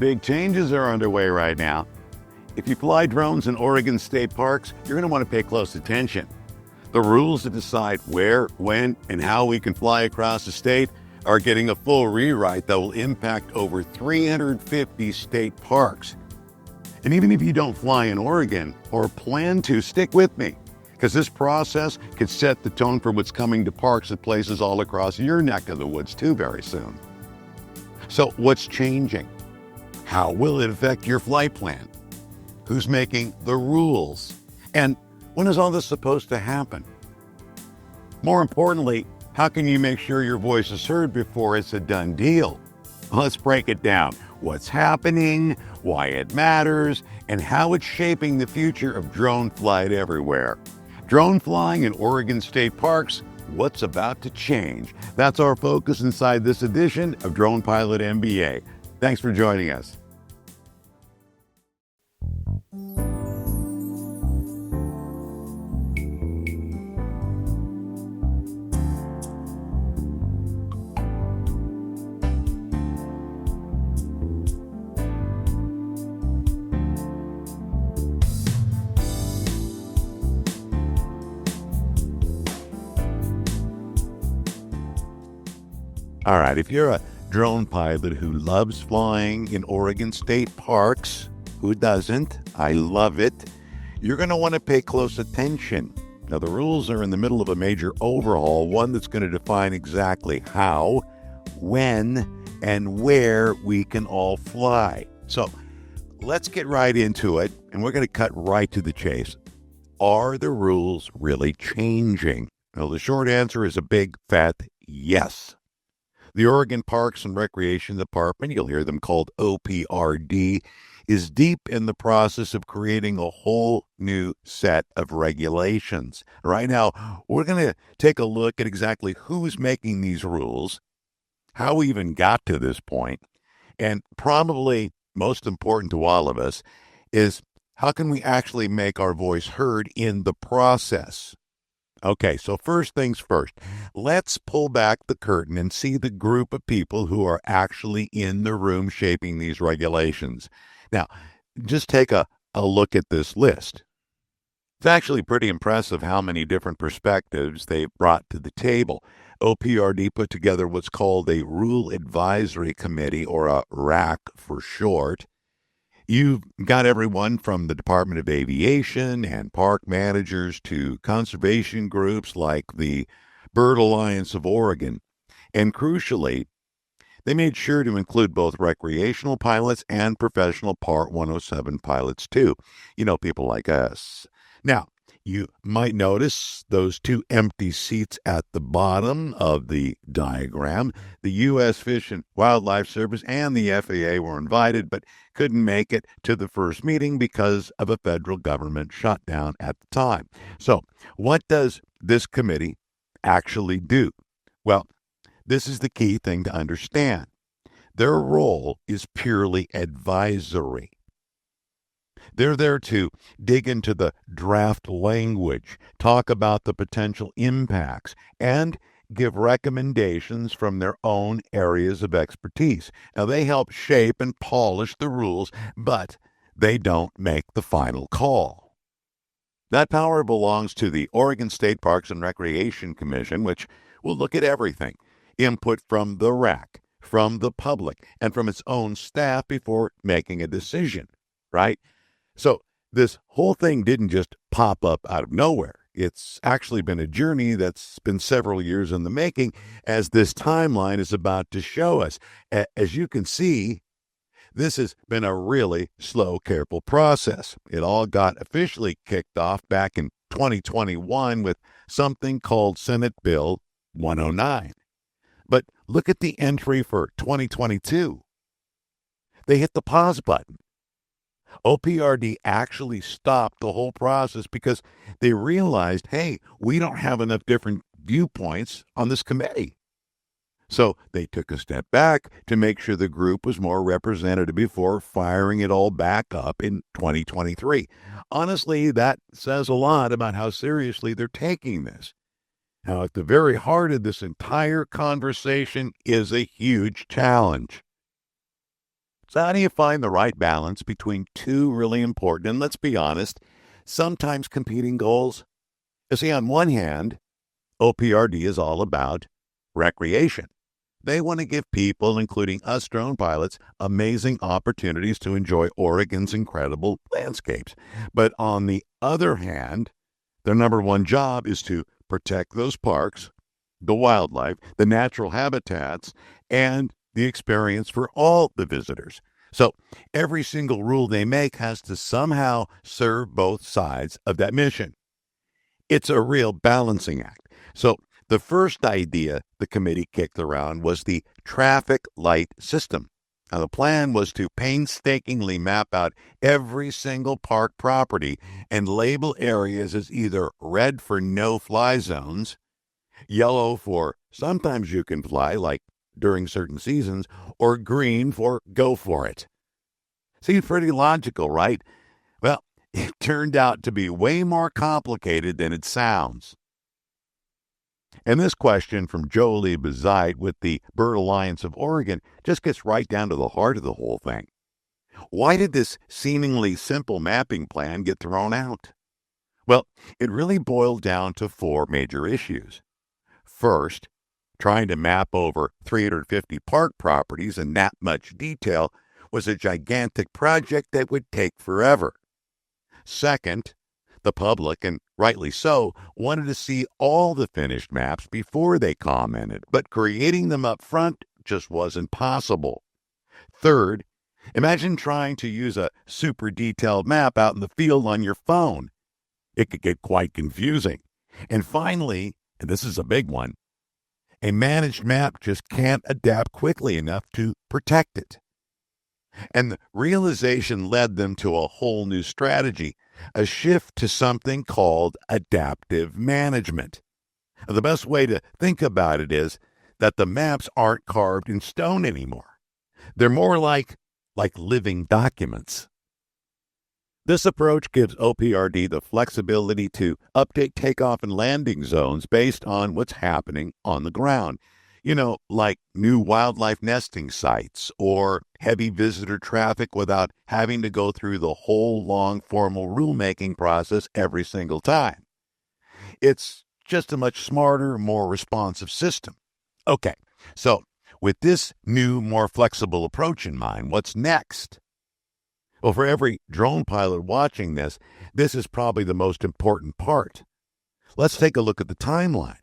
Big changes are underway right now. If you fly drones in Oregon state parks, you're going to want to pay close attention. The rules that decide where, when, and how we can fly across the state are getting a full rewrite that will impact over 350 state parks. And even if you don't fly in Oregon or plan to, stick with me, because this process could set the tone for what's coming to parks and places all across your neck of the woods too very soon. So what's changing? How will it affect your flight plan? Who's making the rules? And when is all this supposed to happen? More importantly, how can you make sure your voice is heard before it's a done deal? Let's break it down. What's happening, why it matters, and how it's shaping the future of drone flight everywhere. Drone flying in Oregon state parks, what's about to change? That's our focus inside this edition of Drone Pilot MBA. Thanks for joining us. All right, if you're a drone pilot who loves flying in Oregon state parks, who doesn't? I love it. You're going to want to pay close attention. Now, the rules are in the middle of a major overhaul, one that's going to define exactly how, when, and where we can all fly. So let's get right into it, and we're going to cut right to the chase. Are the rules really changing? Well, the short answer is a big, fat yes. The Oregon Parks and Recreation Department, you'll hear them called OPRD, is deep in the process of creating a whole new set of regulations. Right now, we're going to take a look at exactly who's making these rules, how we even got to this point, and probably most important to all of us is how can we actually make our voice heard in the process? Okay, so first things first, let's pull back the curtain and see the group of people who are actually in the room shaping these regulations. Now, just take a look at this list. It's actually pretty impressive how many different perspectives they brought to the table. OPRD put together what's called a Rule Advisory Committee, or a RAC for short. You've got everyone from the Department of Aviation and park managers to conservation groups like the Bird Alliance of Oregon. And crucially, they made sure to include both recreational pilots and professional Part 107 pilots too. You know, people like us. Now, you might notice those two empty seats at the bottom of the diagram. The U.S. Fish and Wildlife Service and the FAA were invited, but couldn't make it to the first meeting because of a federal government shutdown at the time. So, what does this committee actually do? Well, this is the key thing to understand. Their role is purely advisory. They're there to dig into the draft language, talk about the potential impacts, and give recommendations from their own areas of expertise. Now, they help shape and polish the rules, but they don't make the final call. That power belongs to the Oregon State Parks and Recreation Commission, which will look at everything. Input from the RAC, from the public, and from its own staff before making a decision, right? So this whole thing didn't just pop up out of nowhere. It's actually been a journey that's been several years in the making, as this timeline is about to show us. As you can see, this has been a really slow, careful process. It all got officially kicked off back in 2021 with something called Senate Bill 109. But look at the entry for 2022. They hit the pause button. OPRD actually stopped the whole process because they realized, hey, we don't have enough different viewpoints on this committee. So they took a step back to make sure the group was more representative before firing it all back up in 2023. Honestly, that says a lot about how seriously they're taking this. Now, at the very heart of this entire conversation is a huge challenge. So how do you find the right balance between two really important, and let's be honest, sometimes competing goals? You see, on one hand, OPRD is all about recreation. They want to give people, including us drone pilots, amazing opportunities to enjoy Oregon's incredible landscapes. But on the other hand, their number one job is to protect those parks, the wildlife, the natural habitats, and the experience for all the visitors. So every single rule they make has to somehow serve both sides of that mission. It's a real balancing act. So the first idea the committee kicked around was the traffic light system. Now, the plan was to painstakingly map out every single park property and label areas as either red for no-fly zones, yellow for sometimes you can fly, like during certain seasons, or green for go for it. Seems pretty logical, right? Well, it turned out to be way more complicated than it sounds. And this question from Jolie Bezite with the Bird Alliance of Oregon just gets right down to the heart of the whole thing. Why did this seemingly simple mapping plan get thrown out? Well, it really boiled down to four major issues. First, trying to map over 350 park properties in that much detail was a gigantic project that would take forever. Second, the public, and rightly so, wanted to see all the finished maps before they commented, but creating them up front just wasn't possible. Third, imagine trying to use a super detailed map out in the field on your phone. It could get quite confusing. And finally, and this is a big one, a managed map just can't adapt quickly enough to protect it. And the realization led them to a whole new strategy, a shift to something called adaptive management. The best way to think about it is that the maps aren't carved in stone anymore. They're more like living documents. This approach gives OPRD the flexibility to update takeoff and landing zones based on what's happening on the ground. Like new wildlife nesting sites or heavy visitor traffic without having to go through the whole long formal rulemaking process every single time. It's just a much smarter, more responsive system. Okay, so with this new, more flexible approach in mind, what's next? Well, for every drone pilot watching this is probably the most important part. Let's take a look at the timeline.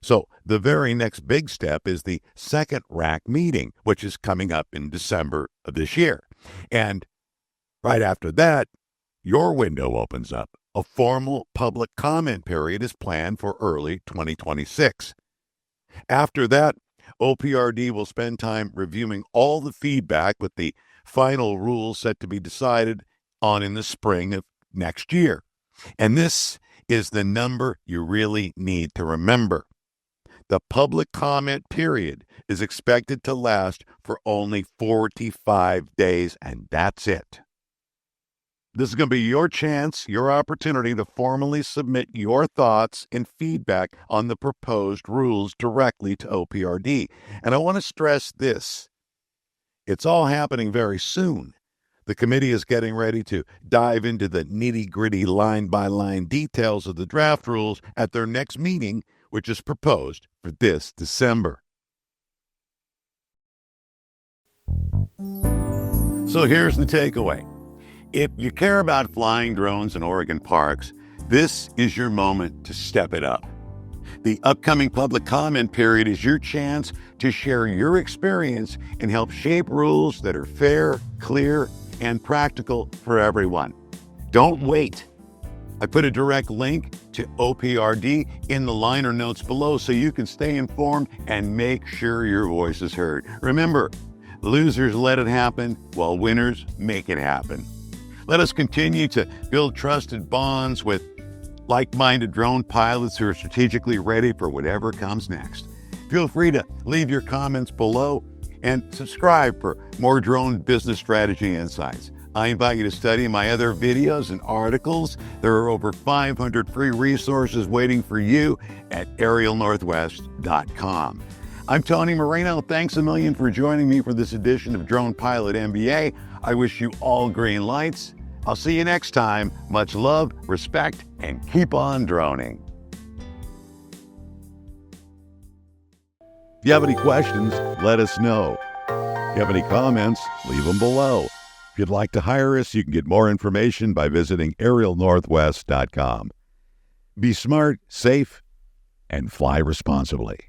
So the very next big step is the second RAC meeting, which is coming up in December of this year. And right after that, your window opens up. A formal public comment period is planned for early 2026. After that, OPRD will spend time reviewing all the feedback with the final rules set to be decided on in the spring of next year. And this is the number you really need to remember. The public comment period is expected to last for only 45 days, and that's it. This is going to be your chance, your opportunity to formally submit your thoughts and feedback on the proposed rules directly to OPRD. And I want to stress this. It's all happening very soon. The committee is getting ready to dive into the nitty-gritty line-by-line details of the draft rules at their next meeting, which is proposed for this December. So here's the takeaway. If you care about flying drones in Oregon parks, this is your moment to step it up. The upcoming public comment period is your chance to share your experience and help shape rules that are fair, clear, and practical for everyone. Don't wait. I put a direct link to OPRD in the liner notes below so you can stay informed and make sure your voice is heard. Remember, losers let it happen while winners make it happen. Let us continue to build trusted bonds with like-minded drone pilots who are strategically ready for whatever comes next. Feel free to leave your comments below and subscribe for more drone business strategy insights. I invite you to study my other videos and articles. There are over 500 free resources waiting for you at aerialnorthwest.com. I'm Tony Marino. Thanks a million for joining me for this edition of Drone Pilot MBA. I wish you all green lights. I'll see you next time. Much love, respect, and keep on droning. If you have any questions, let us know. If you have any comments, leave them below. If you'd like to hire us, you can get more information by visiting aerialnorthwest.com. Be smart, safe, and fly responsibly.